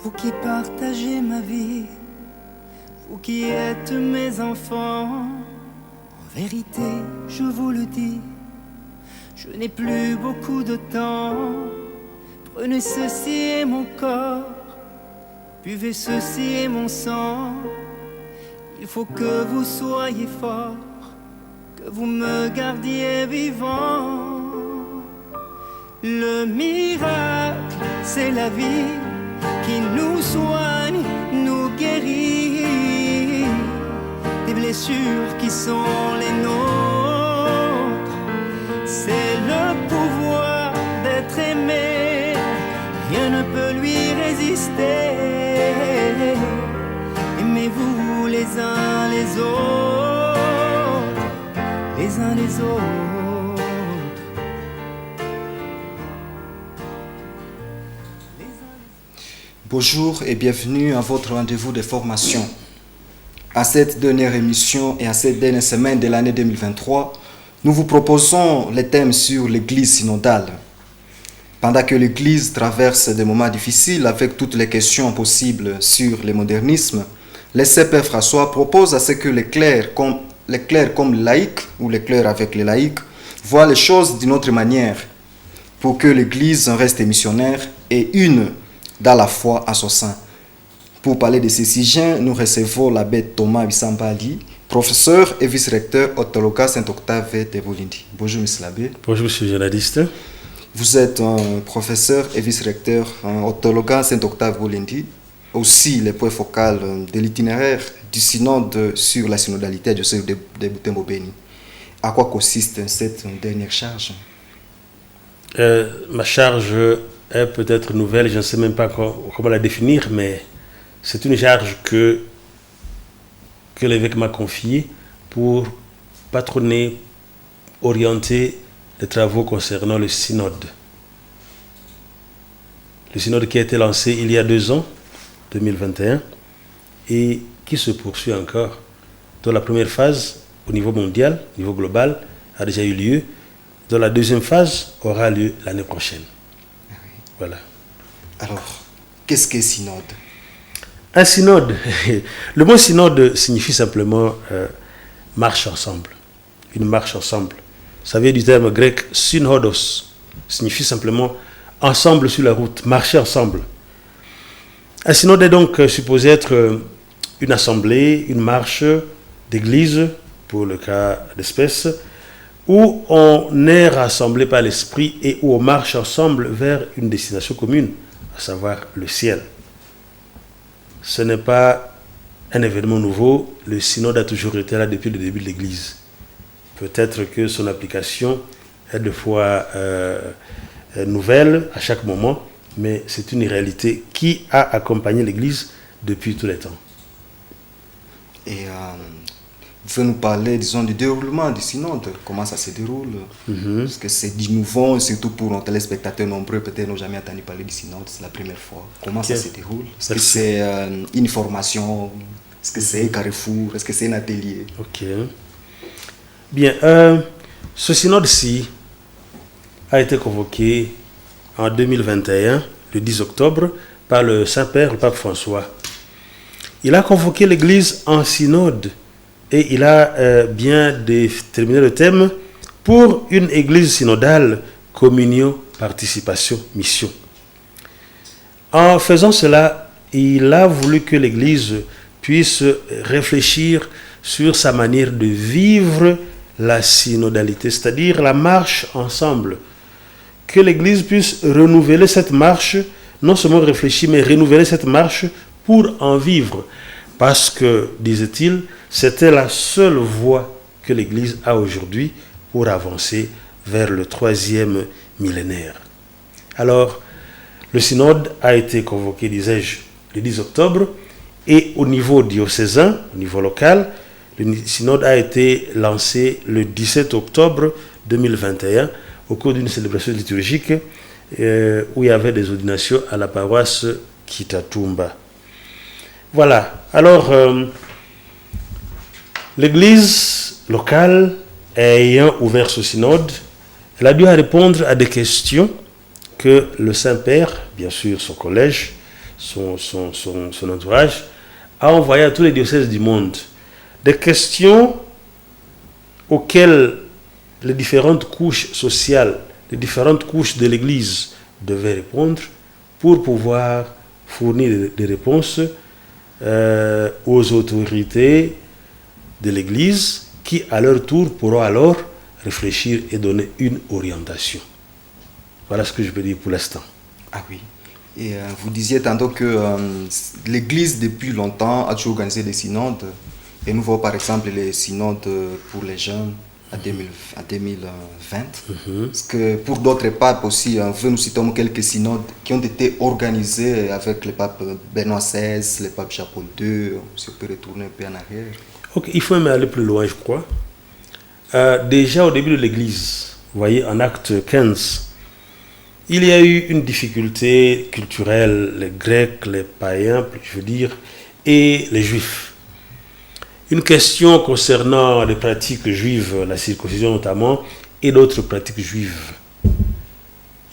Vous qui partagez ma vie, vous qui êtes mes enfants, en vérité, je vous le dis, je n'ai plus beaucoup de temps. Prenez ceci et mon corps, buvez ceci et mon sang. Il faut que vous soyez forts, que vous me gardiez vivant. Le miracle, c'est la vie qui nous soigne, nous guérit des blessures qui sont les nôtres. C'est le pouvoir d'être aimé, rien ne peut lui résister. Aimez-vous les uns les autres, les uns les autres. Bonjour et bienvenue à votre rendez-vous de formation. À cette dernière émission et à cette dernière semaine de l'année 2023, nous vous proposons les thèmes sur l'Église synodale. Pendant que l'Église traverse des moments difficiles avec toutes les questions possibles sur le modernisme, le Saint-Père François propose à ce que les clercs comme les laïcs, ou les clercs avec les laïcs, voient les choses d'une autre manière, pour que l'Église reste missionnaire et une dans la foi à son sein. Pour parler de ces sujets, nous recevons l'abbé Thomas Bissambali, professeur et vice-recteur au Toloka Saint-Octave de Bolindi. Bonjour, monsieur l'abbé. Bonjour, monsieur le journaliste. Vous êtes un professeur et vice-recteur au Toloka Saint-Octave Bolindi, aussi le point focal de l'itinéraire du synode sur la synodalité du diocèse de Butembo Beni. À quoi consiste cette dernière charge? Ma charge est peut-être nouvelle, je ne sais même pas comment la définir, mais c'est une charge que l'évêque m'a confiée pour patronner, orienter les travaux concernant le synode. Le synode qui a été lancé il y a 2 ans, 2021, et qui se poursuit encore, dont la première phase au niveau mondial, au niveau global, a déjà eu lieu, dont la deuxième phase aura lieu l'année prochaine. Voilà. Alors, qu'est-ce qu'un synode? Un synode, le mot synode signifie simplement marche ensemble, une marche ensemble. Ça vient du terme grec synodos, signifie simplement ensemble sur la route, marcher ensemble. Un synode est donc supposé être une assemblée, une marche d'église, pour le cas d'espèce, où on est rassemblé par l'esprit et où on marche ensemble vers une destination commune, à savoir le ciel. Ce n'est pas un événement nouveau, le synode a toujours été là depuis le début de l'Église. Peut-être que son application est des fois nouvelle à chaque moment, mais c'est une réalité qui a accompagné l'Église depuis tous les temps. Et vous pouvez nous parler, disons, du déroulement du synode, comment ça se déroule? Parce que c'est innovant, surtout pour nos téléspectateurs nombreux, peut-être n'ont jamais entendu parler du synode, c'est la première fois. Comment ça se déroule? Est-ce que c'est une formation? Est-ce que c'est un carrefour? Est-ce que c'est un atelier? Ok. Bien, ce synode-ci a été convoqué en 2021, le 10 octobre, par le Saint-Père, le Pape François. Il a convoqué l'Église en synode et il a bien déterminé le thème pour une Église synodale, communion, participation, mission. En faisant cela, il a voulu que l'Église puisse réfléchir sur sa manière de vivre la synodalité, c'est-à-dire la marche ensemble. Que l'Église puisse renouveler cette marche, non seulement réfléchir, mais renouveler cette marche pour en vivre. Parce que, disait-il, c'était la seule voie que l'Église a aujourd'hui pour avancer vers le 3e millénaire. Alors, le synode a été convoqué, disais-je, le 10 octobre, et au niveau diocésain, au niveau local, le synode a été lancé le 17 octobre 2021 au cours d'une célébration liturgique où il y avait des ordinations à la paroisse Kitatumba. Voilà. Alors, l'Église locale, ayant ouvert ce synode, elle a dû répondre à des questions que le Saint-Père, bien sûr son collège, son entourage, a envoyé à tous les diocèses du monde des questions auxquelles les différentes couches sociales, les différentes couches de l'Église devaient répondre pour pouvoir fournir des réponses aux autorités de l'Église qui, à leur tour, pourront alors réfléchir et donner une orientation. Voilà ce que je peux dire pour l'instant. Ah oui. Et vous disiez tantôt que l'Église, depuis longtemps, a toujours organisé des synodes. Et nous voyons par exemple les synodes pour les jeunes en 2020. Parce que pour d'autres papes aussi, nous citons quelques synodes qui ont été organisés avec le pape Benoît XVI, le pape Jean-Paul II. Si on peut retourner un peu en arrière. Ok, il faut même aller plus loin, je crois. Déjà au début de l'Église, vous voyez, en acte 15, il y a eu une difficulté culturelle, les Grecs, les païens, je veux dire, et les Juifs. Une question concernant les pratiques juives, la circoncision notamment, et d'autres pratiques juives.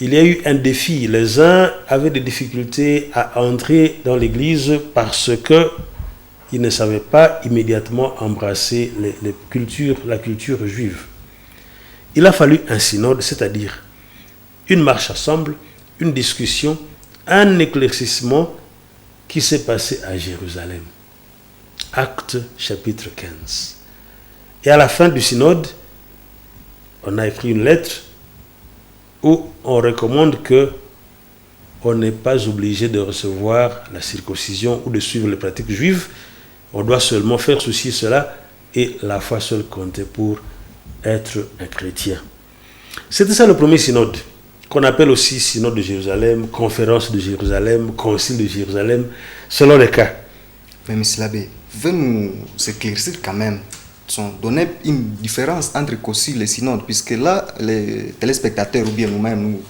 Il y a eu un défi. Les uns avaient des difficultés à entrer dans l'Église parce qu'ils ne savaient pas immédiatement embrasser la culture juive. Il a fallu un synode, c'est-à-dire une marche ensemble, une discussion, un éclaircissement qui s'est passé à Jérusalem. Acte chapitre 15. Et à la fin du synode, on a écrit une lettre où on recommande que on n'est pas obligé de recevoir la circoncision ou de suivre les pratiques juives. On doit seulement faire ceci, cela, et la foi seule compter pour être un chrétien. C'était ça le premier synode, qu'on appelle aussi synode de Jérusalem, conférence de Jérusalem, concile de Jérusalem, selon les cas. Mais M. l'abbé, vous nous éclaircir quand même, donner une différence entre concile et synode, puisque là, les téléspectateurs ou bien nous-mêmes, nous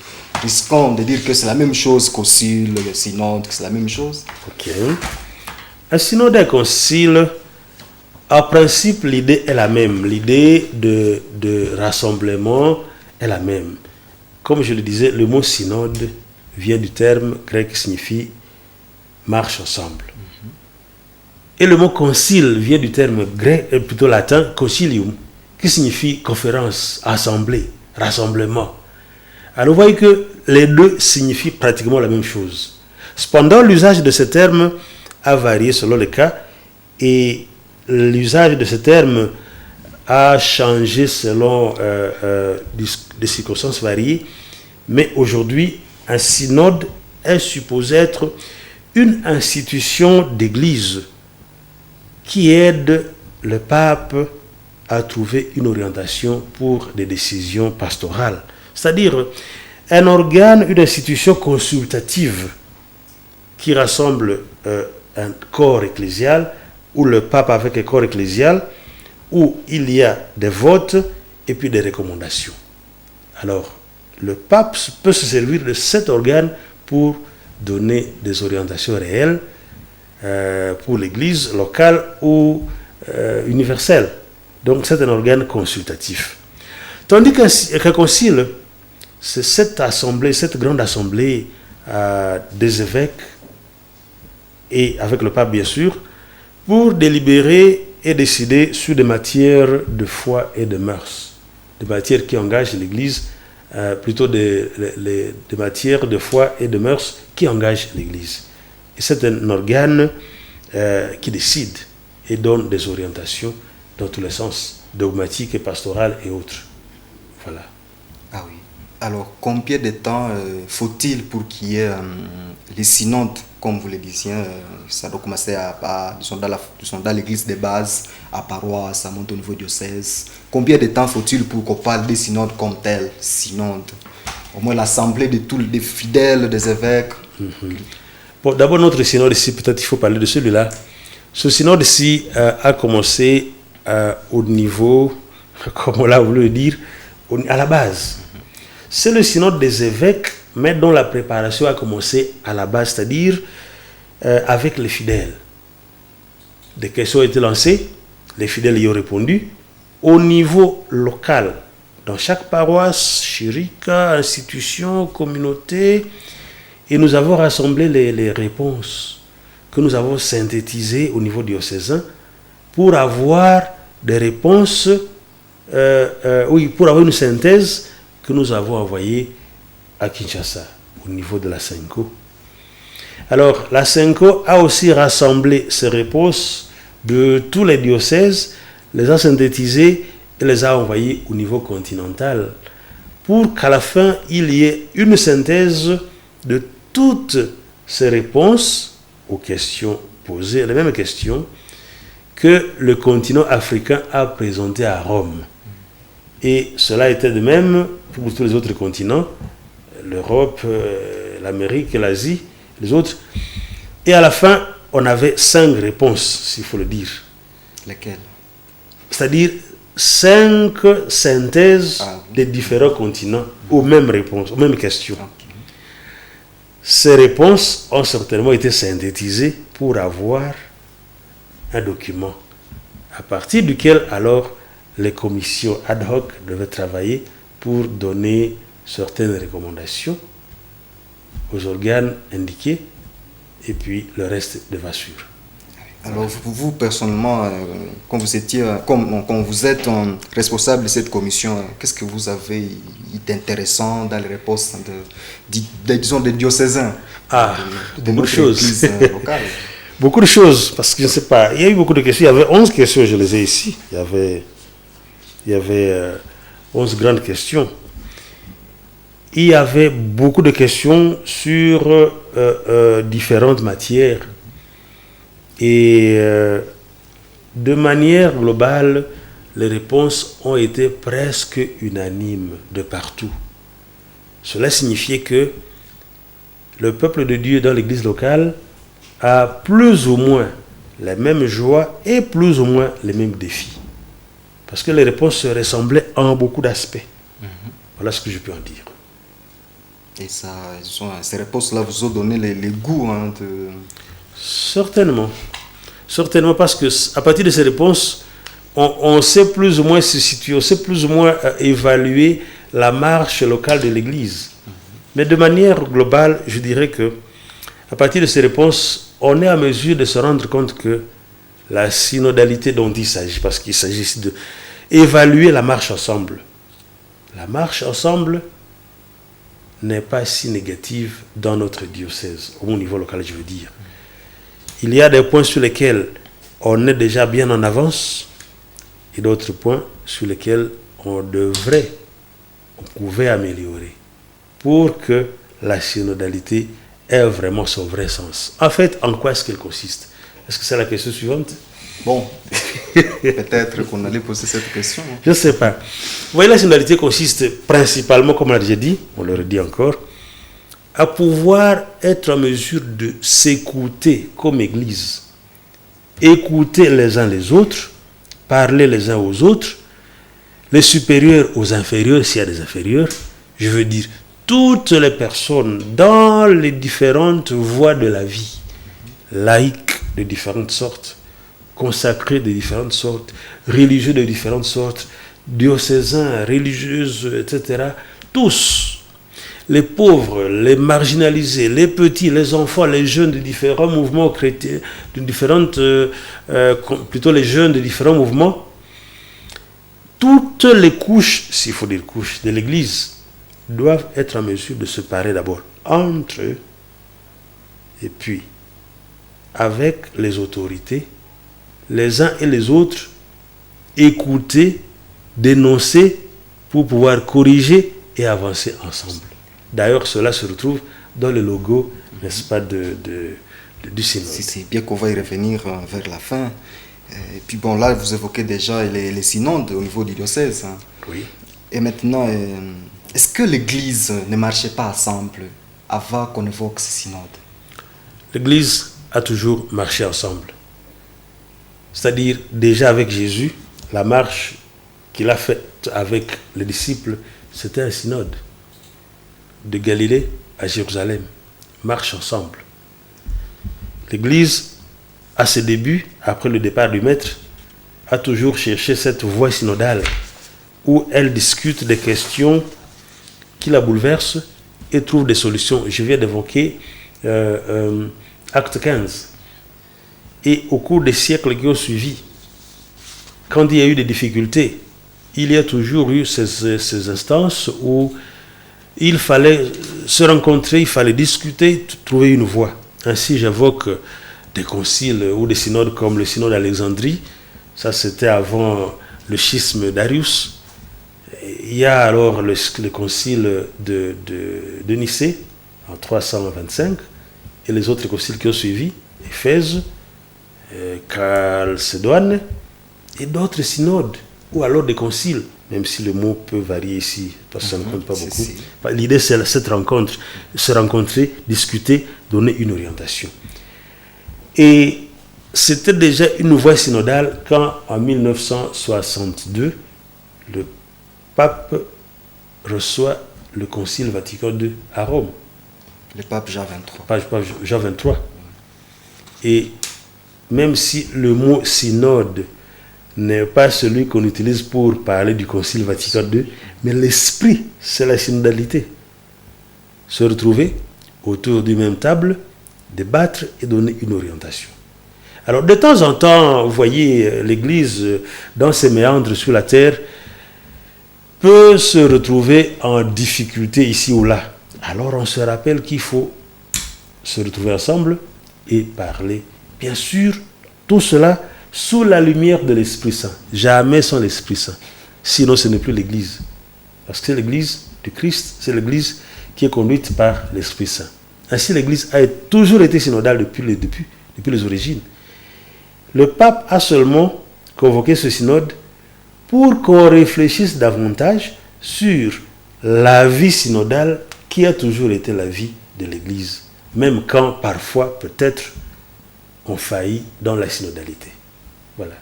risquons de dire que c'est la même chose, concile, le synode, que c'est la même chose. Ok. Un synode et un concile, en principe, l'idée est la même. L'idée de rassemblement est la même. Comme je le disais, le mot synode vient du terme grec qui signifie marche ensemble. Et le mot concile vient du terme grec, plutôt latin, concilium, qui signifie conférence, assemblée, rassemblement. Alors vous voyez que les deux signifient pratiquement la même chose. Cependant, l'usage de ce terme a varié selon les cas et l'usage de ce terme a changé selon des circonstances variées. Mais aujourd'hui, un synode est supposé être une institution d'église qui aide le pape à trouver une orientation pour des décisions pastorales. C'est-à-dire un organe, une institution consultative qui rassemble un corps ecclésial, ou le pape avec un corps ecclésial, où il y a des votes et puis des recommandations. Alors, le pape peut se servir de cet organe pour donner des orientations réelles pour l'Église locale ou universelle. Donc c'est un organe consultatif. Tandis qu'un concile, c'est cette assemblée, cette grande assemblée des évêques, et avec le pape bien sûr, pour délibérer et décider sur des matières de foi et de mœurs. Des matières qui engagent l'Église, plutôt des matières de foi et de mœurs qui engagent l'Église. Et c'est un organe qui décide et donne des orientations dans tous les sens, dogmatiques et pastorales et autres. Voilà. Ah oui. Alors, combien de temps faut-il pour qu'il y ait les synodes, comme vous le disiez, ça doit commencer dans l'église de base, à paroisse, ça monte au niveau diocèse. Combien de temps faut-il pour qu'on parle des synodes comme tel, synode? Au moins l'assemblée de tous les fidèles, des évêques. Bon, d'abord, notre synode ici, peut-être il faut parler de celui-là. Ce synode-ci a commencé au niveau, comme on l'a voulu dire, à la base. C'est le synode des évêques, mais dont la préparation a commencé à la base, c'est-à-dire avec les fidèles. Des questions ont été lancées, les fidèles y ont répondu. Au niveau local, dans chaque paroisse, chérica, institution, communauté, Et nous avons rassemblé les réponses que nous avons synthétisées au niveau diocésain pour avoir des réponses, pour avoir une synthèse que nous avons envoyée à Kinshasa, au niveau de la SENCO. Alors, la SENCO a aussi rassemblé ces réponses de tous les diocèses, les a synthétisées et les a envoyées au niveau continental pour qu'à la fin, il y ait une synthèse de toutes ces réponses aux questions posées, les mêmes questions que le continent africain a présentées à Rome. Et cela était de même pour tous les autres continents, l'Europe, l'Amérique, l'Asie, les autres. Et à la fin, on avait 5 réponses, s'il faut le dire. Lesquelles? C'est-à-dire 5 synthèses des différents continents aux mêmes réponses, aux mêmes questions. Okay. Ces réponses ont certainement été synthétisées pour avoir un document à partir duquel alors les commissions ad hoc devaient travailler pour donner certaines recommandations aux organes indiqués et puis le reste devait suivre. Alors vous personnellement, quand vous êtes responsable de cette commission, qu'est-ce que vous avez d'intéressant dans les réponses disons des diocésains, de beaucoup de choses. Locale? Beaucoup de choses, parce que je ne sais pas, il y a eu beaucoup de questions, il y avait 11 questions, je les ai ici, il y avait 11 grandes questions. Il y avait beaucoup de questions sur différentes matières. Et de manière globale, les réponses ont été presque unanimes de partout. Cela signifiait que le peuple de Dieu dans l'église locale a plus ou moins les mêmes joies et plus ou moins les mêmes défis. Parce que les réponses se ressemblaient en beaucoup d'aspects. Voilà ce que je peux en dire. Et ça, ces réponses-là vous ont donné les goûts de... Certainement. Certainement, parce qu'à partir de ces réponses, on sait plus ou moins se situer, on sait plus ou moins évaluer la marche locale de l'Église. Mais de manière globale, je dirais que à partir de ces réponses, on est à mesure de se rendre compte que la synodalité dont il s'agit, parce qu'il s'agit ici d'évaluer la marche ensemble. La marche ensemble n'est pas si négative dans notre diocèse, au niveau local, je veux dire. Il y a des points sur lesquels on est déjà bien en avance et d'autres points sur lesquels on pouvait améliorer pour que la synodalité ait vraiment son vrai sens. En fait, en quoi est-ce qu'elle consiste? Est-ce que c'est la question suivante? Bon, peut-être qu'on allait poser cette question. Je ne sais pas. Vous voyez, la synodalité consiste principalement, comme on l'a déjà dit, on le redit encore, à pouvoir être en mesure de s'écouter comme Église, écouter les uns les autres, parler les uns aux autres, les supérieurs aux inférieurs, s'il y a des inférieurs, je veux dire toutes les personnes dans les différentes voies de la vie, laïques de différentes sortes, consacrés de différentes sortes, religieux de différentes sortes, diocésains, religieuses, etc., tous, les pauvres, les marginalisés, les petits, les enfants, les jeunes de différents mouvements chrétiens, plutôt les jeunes de différents mouvements, toutes les couches, s'il faut dire couches, de l'Église doivent être en mesure de se parler d'abord entre eux et puis avec les autorités, les uns et les autres, écouter, dénoncer pour pouvoir corriger et avancer ensemble. D'ailleurs, cela se retrouve dans le logo, n'est-ce pas, du synode. C'est bien qu'on va y revenir vers la fin. Et puis bon, là, vous évoquez déjà les synodes au niveau du diocèse. Oui. Et maintenant, est-ce que l'Église ne marchait pas ensemble avant qu'on évoque ce synode? L'Église a toujours marché ensemble. C'est-à-dire, déjà avec Jésus, la marche qu'il a faite avec les disciples, c'était un synode. De Galilée à Jérusalem, marche ensemble. L'Église, à ses débuts, après le départ du Maître, a toujours cherché cette voie synodale où elle discute des questions qui la bouleversent et trouve des solutions. Je viens d'évoquer Acte 15. Et au cours des siècles qui ont suivi, quand il y a eu des difficultés, il y a toujours eu ces instances où il fallait se rencontrer, il fallait discuter, trouver une voie. Ainsi, j'évoque des conciles ou des synodes comme le synode d'Alexandrie. Ça, c'était avant le schisme d'Arius. Il y a alors le concile de Nicée en 325 et les autres conciles qui ont suivi, Éphèse, Chalcédoine et d'autres synodes ou alors des conciles, même si le mot peut varier ici, parce que ça ne compte pas beaucoup. L'idée, c'est cette rencontre, se rencontrer, discuter, donner une orientation. Et c'était déjà une voie synodale quand, en 1962, le pape reçoit le Concile Vatican II à Rome. Le pape Jean XXIII. Pape Jean XXIII. Et même si le mot synode n'est pas celui qu'on utilise pour parler du Concile Vatican II, mais l'esprit, c'est la synodalité. Se retrouver autour d'une même table, débattre et donner une orientation. Alors, de temps en temps, vous voyez, l'Église, dans ses méandres sur la terre, peut se retrouver en difficulté ici ou là. Alors, on se rappelle qu'il faut se retrouver ensemble et parler. Bien sûr, tout cela sous la lumière de l'Esprit Saint. Jamais sans l'Esprit Saint. Sinon, ce n'est plus l'Église. Parce que c'est l'Église du Christ, c'est l'Église qui est conduite par l'Esprit Saint. Ainsi, l'Église a toujours été synodale depuis les origines. Le pape a seulement convoqué ce synode pour qu'on réfléchisse davantage sur la vie synodale qui a toujours été la vie de l'Église, même quand parfois, peut-être, on faillit dans la synodalité. Voilà.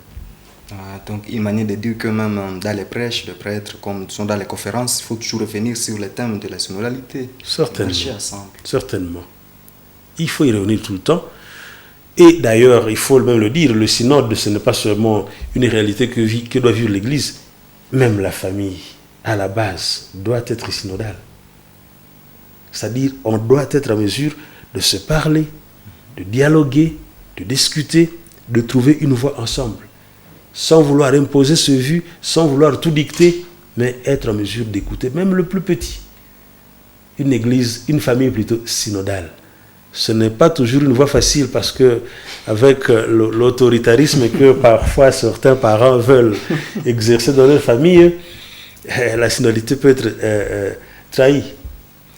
Donc, une manière de dire que même dans les prêches de prêtres, comme sont dans les conférences, il faut toujours revenir sur le thème de la synodalité. Certainement. Marcher ensemble. Certainement. Il faut y revenir tout le temps. Et d'ailleurs, il faut même le dire, le synode, ce n'est pas seulement une réalité que doit vivre l'Église. Même la famille, à la base, doit être synodale. C'est-à-dire, on doit être en mesure de se parler, de dialoguer, de discuter, de trouver une voie ensemble. Sans vouloir imposer ce vue, sans vouloir tout dicter, mais être en mesure d'écouter, même le plus petit. Une église, une famille plutôt synodale. Ce n'est pas toujours une voie facile parce que avec l'autoritarisme que parfois certains parents veulent exercer dans leur famille, la synodalité peut être trahie.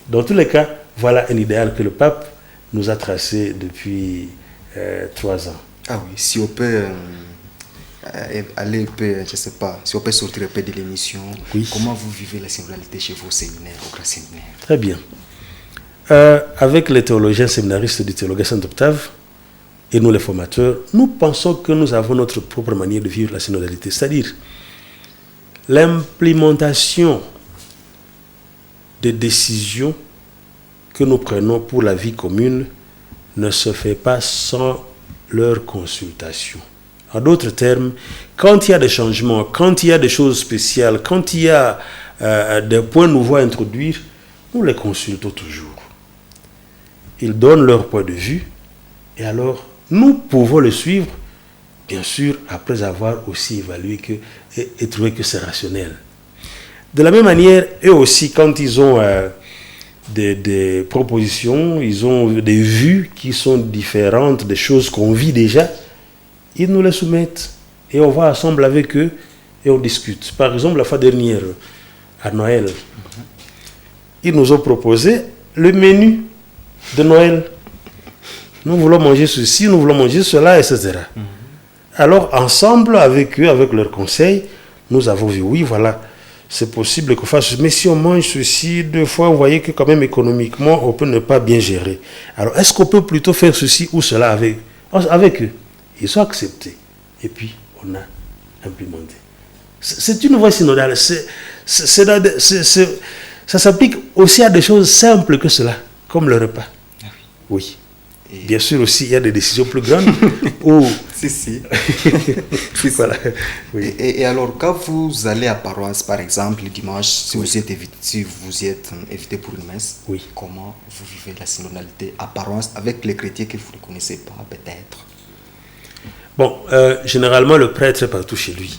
Dans tous les cas, voilà un idéal que le pape nous a tracé depuis 3 ans. Ah oui, si on peut aller un peu, je ne sais pas, si on peut sortir un peu de l'émission, oui. Comment vous vivez la synodalité chez vos séminaires, au grand séminaire? Très bien. Avec les théologiens séminaristes du Théologat Saint-Octave et nous les formateurs, nous pensons que nous avons notre propre manière de vivre la synodalité, c'est-à-dire l'implémentation des décisions que nous prenons pour la vie commune ne se fait pas sans leur consultation. En d'autres termes, quand il y a des changements, quand il y a des choses spéciales, quand il y a des points nouveaux à introduire, nous les consultons toujours. Ils donnent leur point de vue et alors nous pouvons le suivre, bien sûr, après avoir aussi évalué et trouvé que c'est rationnel. De la même manière, eux aussi, quand ils ont des propositions, ils ont des vues qui sont différentes des choses qu'on vit déjà, ils nous les soumettent et on va ensemble avec eux et on discute. Par exemple, la fois dernière, à Noël, ils nous ont proposé le menu de Noël. Nous voulons manger ceci, nous voulons manger cela, etc. Alors, ensemble avec eux, avec leurs conseils, nous avons vu, oui, voilà, c'est possible qu'on fasse, mais si on mange ceci 2 fois, vous voyez que quand même économiquement, on peut ne pas bien gérer. Alors, est-ce qu'on peut plutôt faire ceci ou cela avec eux? Ils sont acceptés. Et puis, on a implémenté. C'est une voie synodale. Ça s'applique aussi à des choses simples que cela, comme le repas. Oui. Et bien sûr aussi, il y a des décisions plus grandes où Si, si. Voilà. Oui. Et alors, quand vous allez à paroisse, par exemple, le dimanche, si vous y êtes invité pour une messe, Oui. comment vous vivez la synodalité à paroisse avec les chrétiens que vous ne connaissez pas, peut-être? Bon, généralement, le prêtre est partout chez lui.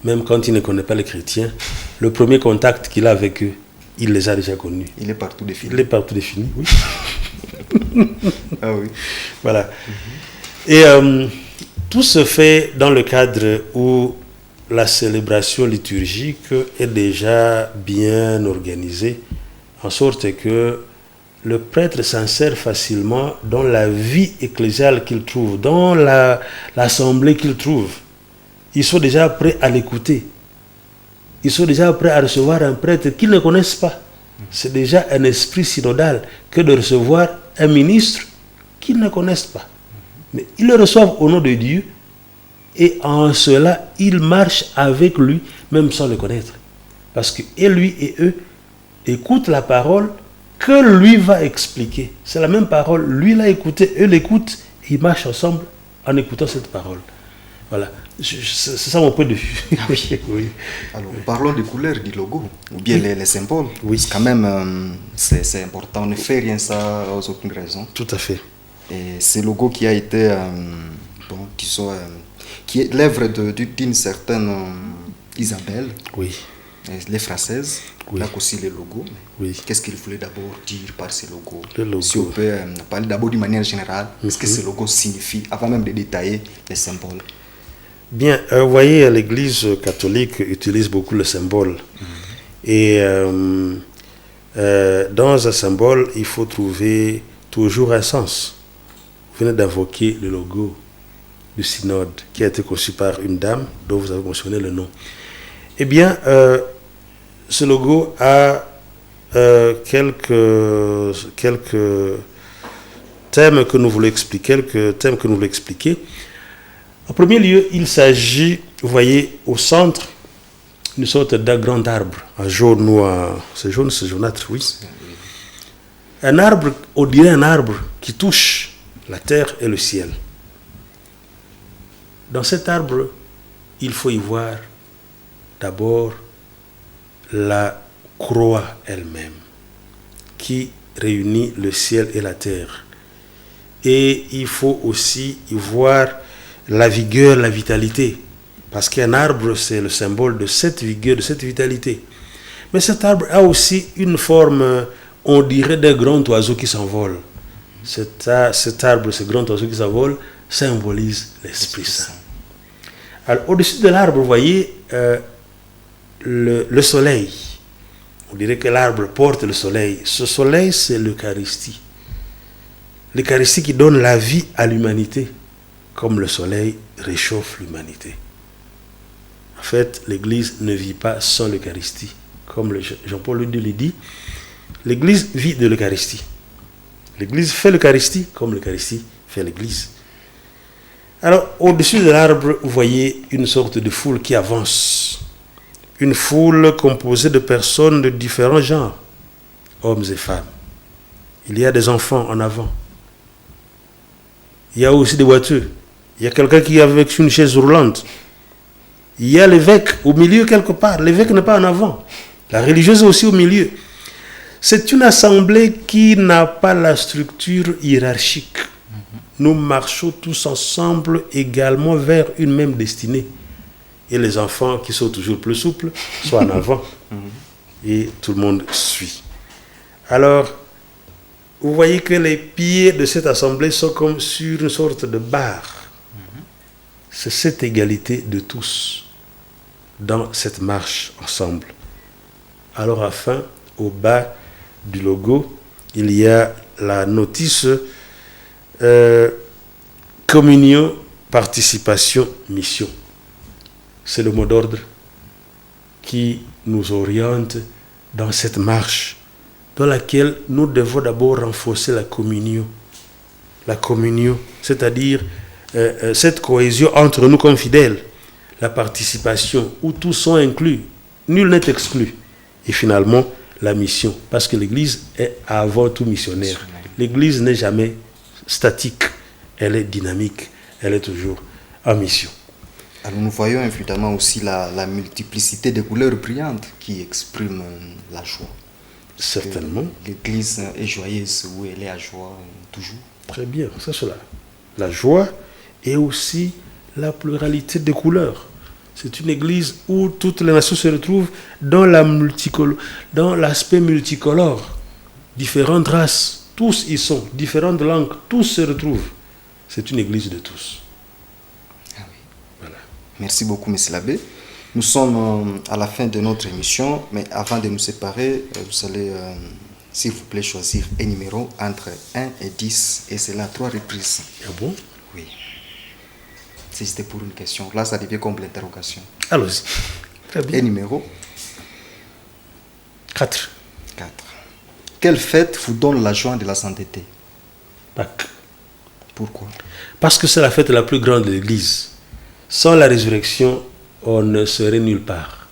Même quand il ne connaît pas les chrétiens, le premier contact qu'il a avec eux, il les a déjà connus. Il est partout défini. Il est partout défini, oui. Ah oui. Voilà. Et tout se fait dans le cadre où la célébration liturgique est déjà bien organisée, en sorte que le prêtre s'insère facilement dans la vie ecclésiale qu'il trouve, dans l'assemblée qu'il trouve. Ils sont déjà prêts à l'écouter. Ils sont déjà prêts à recevoir un prêtre qu'ils ne connaissent pas. C'est déjà un esprit synodal que de recevoir un ministre qu'ils ne connaissent pas. Mais ils le reçoivent au nom de Dieu et en cela, ils marchent avec lui, même sans le connaître. Parce que et lui et eux écoutent la parole que lui va expliquer. C'est la même parole. Lui l'a écoutée, eux l'écoutent, et ils marchent ensemble en écoutant cette parole. Voilà. C'est ça mon point de vue. Ah oui. Oui. Alors, parlons des couleurs du logo, ou bien les symboles. Oui. Quand même, c'est important. On ne fait rien ça aux aucune raison. Tout à fait. Et ce logo qui a été, qui est l'œuvre d'une certaine Isabelle, Oui. les Françaises, Oui. là aussi les logos. Oui. Qu'est-ce qu'il voulait d'abord dire par ces logos? Le logo. Si on peut parler d'abord d'une manière générale, ce que ce logo signifie, avant même de détailler les symboles. Bien, vous voyez, l'Église catholique utilise beaucoup le symbole. Et dans un symbole, il faut trouver toujours un sens. Vous venez d'invoquer le logo du synode qui a été conçu par une dame dont vous avez mentionné le nom. Eh bien, ce logo a quelques thèmes que nous voulons expliquer. En premier lieu, il s'agit, vous voyez, au centre, une sorte d'un grand arbre, en jaune ou c'est jaunâtre, oui. Un arbre, on dirait un arbre qui touche la terre et le ciel. Dans cet arbre, il faut y voir d'abord la croix elle-même, qui réunit le ciel et la terre. Et il faut aussi y voir la vigueur, la vitalité. Parce qu'un arbre, c'est le symbole de cette vigueur, de cette vitalité. Mais cet arbre a aussi une forme, on dirait, d'un grand oiseau qui s'envole. Cet arbre, ce grand oiseau qui s'envole, symbolise l'Esprit Saint. Alors, au-dessus de l'arbre, vous voyez le soleil. On dirait que l'arbre porte le soleil. Ce soleil, c'est l'Eucharistie. L'Eucharistie qui donne la vie à l'humanité, comme le soleil réchauffe l'humanité. En fait, l'Église ne vit pas sans l'Eucharistie. Comme Jean-Paul II le dit, l'Église vit de l'Eucharistie. L'Église fait l'Eucharistie comme l'Eucharistie fait l'Église. Alors, au-dessus de l'arbre, vous voyez une sorte de foule qui avance. Une foule composée de personnes de différents genres, hommes et femmes. Il y a des enfants en avant. Il y a aussi des voitures. Il y a quelqu'un qui est avec une chaise roulante. Il y a l'évêque au milieu quelque part. L'évêque n'est pas en avant. La religieuse est aussi au milieu. C'est une assemblée qui n'a pas la structure hiérarchique. Nous marchons tous ensemble également vers une même destinée. Et les enfants qui sont toujours plus souples sont en avant. Et tout le monde suit. Alors, vous voyez que les pieds de cette assemblée sont comme sur une sorte de barre. C'est cette égalité de tous dans cette marche ensemble. Alors, enfin, au bas du logo, il y a la notice communion, participation, mission. C'est le mot d'ordre qui nous oriente dans cette marche dans laquelle nous devons d'abord renforcer la communion. La communion, c'est-à-dire cette cohésion entre nous comme fidèles. La participation, où tous sont inclus, nul n'est exclu. Et finalement, la mission, parce que l'Église est avant tout missionnaire. L'Église n'est jamais statique, elle est dynamique, elle est toujours en mission. Alors nous voyons évidemment aussi la multiplicité des couleurs brillantes qui expriment la joie. Certainement. L'Église est joyeuse où elle est à joie toujours. Très bien, c'est cela. La joie et aussi la pluralité des couleurs. C'est une église où toutes les nations se retrouvent dans l'aspect multicolore. Différentes races, tous y sont. Différentes langues, tous se retrouvent. C'est une église de tous. Ah oui. Voilà. Merci beaucoup, M. l'abbé. Nous sommes à la fin de notre émission, mais avant de nous séparer, vous allez, s'il vous plaît, choisir un numéro entre 1 et 10, et c'est là 3 reprises. Ah bon? Oui. Si c'était pour une question, là ça devient comme l'interrogation. Allons-y. Très bien. Un numéro 4. 4. Quelle fête vous donne la joie de la sainteté? Pâques. Pourquoi? Parce que c'est la fête la plus grande de l'Église. Sans la résurrection, on ne serait nulle part.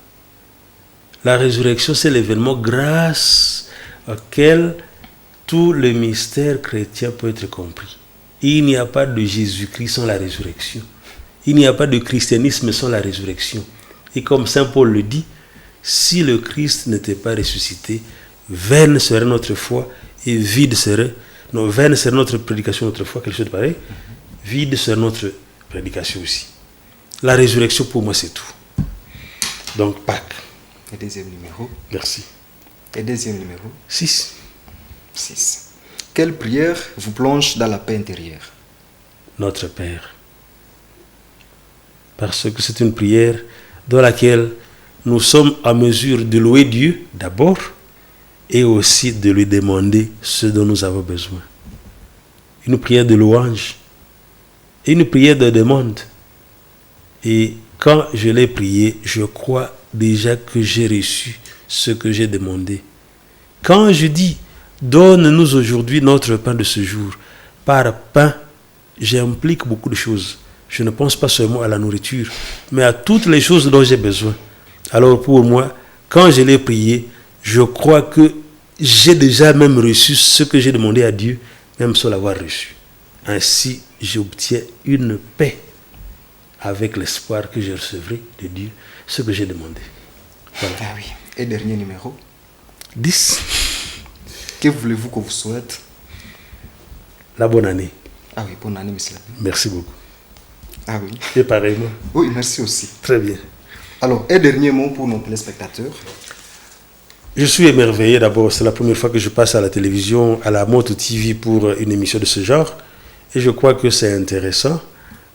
La résurrection, c'est l'événement grâce auquel tout le mystère chrétien peut être compris. Il n'y a pas de Jésus-Christ sans la résurrection. Il n'y a pas de christianisme sans la résurrection. Et comme Saint Paul le dit, si le Christ n'était pas ressuscité, vaine serait notre foi et vide serait... Non, vaine serait notre prédication, notre foi, quelque chose de pareil. Vide serait notre prédication aussi. La résurrection, pour moi, c'est tout. Donc, Pâques. Et deuxième numéro? Merci. Et deuxième numéro? 6. 6. Quelle prière vous plonge dans la paix intérieure? Notre Père. Parce que c'est une prière dans laquelle nous sommes à mesure de louer Dieu d'abord et aussi de lui demander ce dont nous avons besoin. Une prière de louange et une prière de demande. Et quand je l'ai prié, je crois déjà que j'ai reçu ce que j'ai demandé. Quand je dis « Donne-nous aujourd'hui notre pain de ce jour », par pain, j'implique beaucoup de choses. Je ne pense pas seulement à la nourriture, mais à toutes les choses dont j'ai besoin. Alors pour moi, quand je l'ai prié, je crois que j'ai déjà même reçu ce que j'ai demandé à Dieu, même sans l'avoir reçu. Ainsi, j'obtiens une paix avec l'espoir que je recevrai de Dieu ce que j'ai demandé. Voilà. Ah oui. Et dernier numéro? 10. Que voulez-vous qu'on vous souhaite? La bonne année. Ah oui, bonne année, monsieur. Merci beaucoup. Ah oui. Et pareillement. Oui, merci aussi. Très bien. Alors, un dernier mot pour nos téléspectateurs. Je suis émerveillé d'abord. C'est la première fois que je passe à la télévision, à la Moto TV pour une émission de ce genre. Et je crois que c'est intéressant.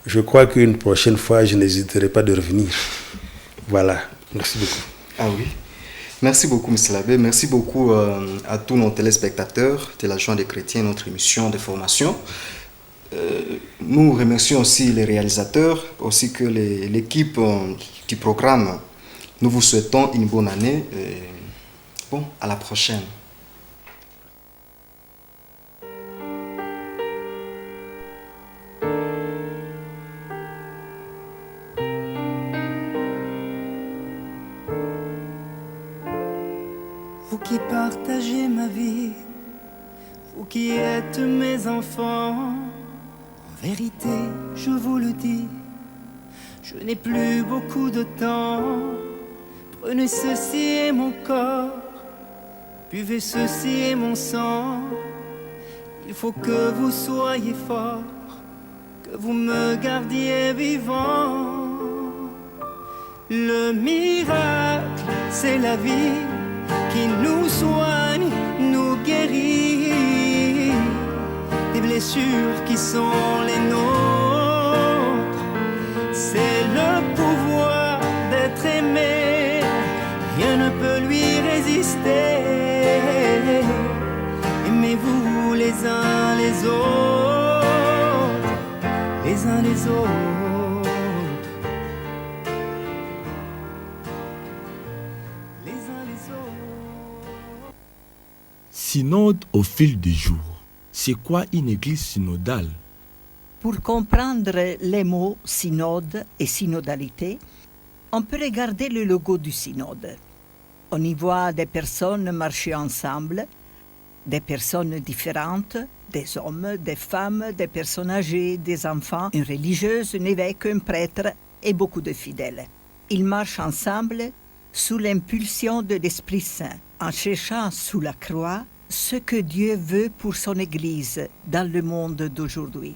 Je crois qu'une prochaine fois, je n'hésiterai pas de revenir. Voilà. Merci beaucoup. Ah oui. Merci beaucoup, M. l'abbé. Merci beaucoup à tous nos téléspectateurs de la Joie des Chrétiens, notre émission de formation. Nous remercions aussi les réalisateurs, aussi que l'équipe du programme. Nous vous souhaitons une bonne année. Bon, à la prochaine. Vous qui partagez ma vie, vous qui êtes mes enfants, en vérité, je vous le dis, je n'ai plus beaucoup de temps. Prenez ceci et mon corps, buvez ceci et mon sang. Il faut que vous soyez forts, que vous me gardiez vivant. Le miracle, c'est la vie qui nous soigne, nous guérit des blessures qui sont les nôtres. C'est le pouvoir d'être aimé, rien ne peut lui résister. Aimez-vous les uns les autres, les uns les autres. Les uns les autres. Synode au fil du jour. C'est quoi une église synodale? Pour comprendre les mots synode et synodalité, on peut regarder le logo du synode. On y voit des personnes marcher ensemble, des personnes différentes, des hommes, des femmes, des personnes âgées, des enfants, une religieuse, un évêque, un prêtre et beaucoup de fidèles. Ils marchent ensemble sous l'impulsion de l'Esprit Saint, en cherchant sous la croix ce que Dieu veut pour son Église dans le monde d'aujourd'hui.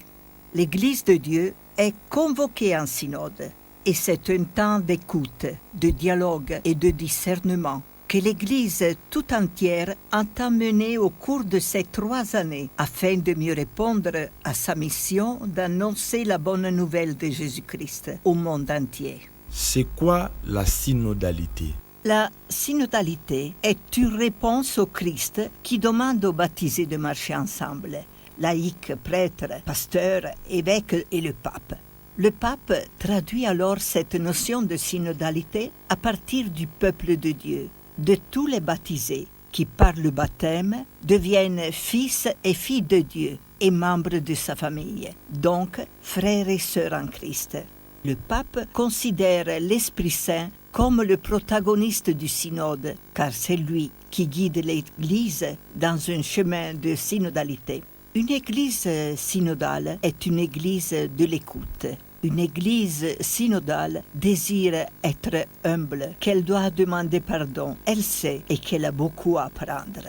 L'Église de Dieu est convoquée en synode et c'est un temps d'écoute, de dialogue et de discernement que l'Église tout entière entend mener au cours de ces 3 années afin de mieux répondre à sa mission d'annoncer la bonne nouvelle de Jésus-Christ au monde entier. C'est quoi la synodalité? La synodalité est une réponse au Christ qui demande aux baptisés de marcher ensemble, laïcs, prêtres, pasteurs, évêques et le pape. Le pape traduit alors cette notion de synodalité à partir du peuple de Dieu, de tous les baptisés qui, par le baptême, deviennent fils et filles de Dieu et membres de sa famille, donc frères et sœurs en Christ. Le pape considère l'Esprit Saint comme le protagoniste du synode, car c'est lui qui guide l'Église dans un chemin de synodalité. Une Église synodale est une Église de l'écoute. Une Église synodale désire être humble, qu'elle doit demander pardon, elle sait et qu'elle a beaucoup à apprendre.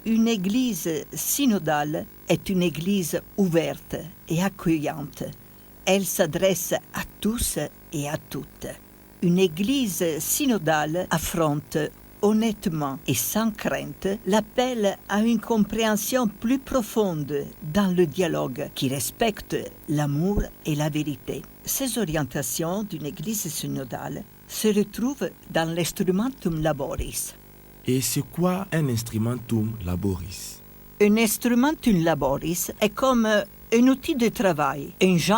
Une Église synodale est une Église ouverte et accueillante. Elle s'adresse à tous et à toutes. Une Église synodale affronte honnêtement et sans crainte l'appel à une compréhension plus profonde dans le dialogue qui respecte l'amour et la vérité. Ces orientations d'une Église synodale se retrouvent dans l'Instrumentum Laboris. Et c'est quoi un Instrumentum Laboris? Un Instrumentum Laboris est comme un outil de travail, un genre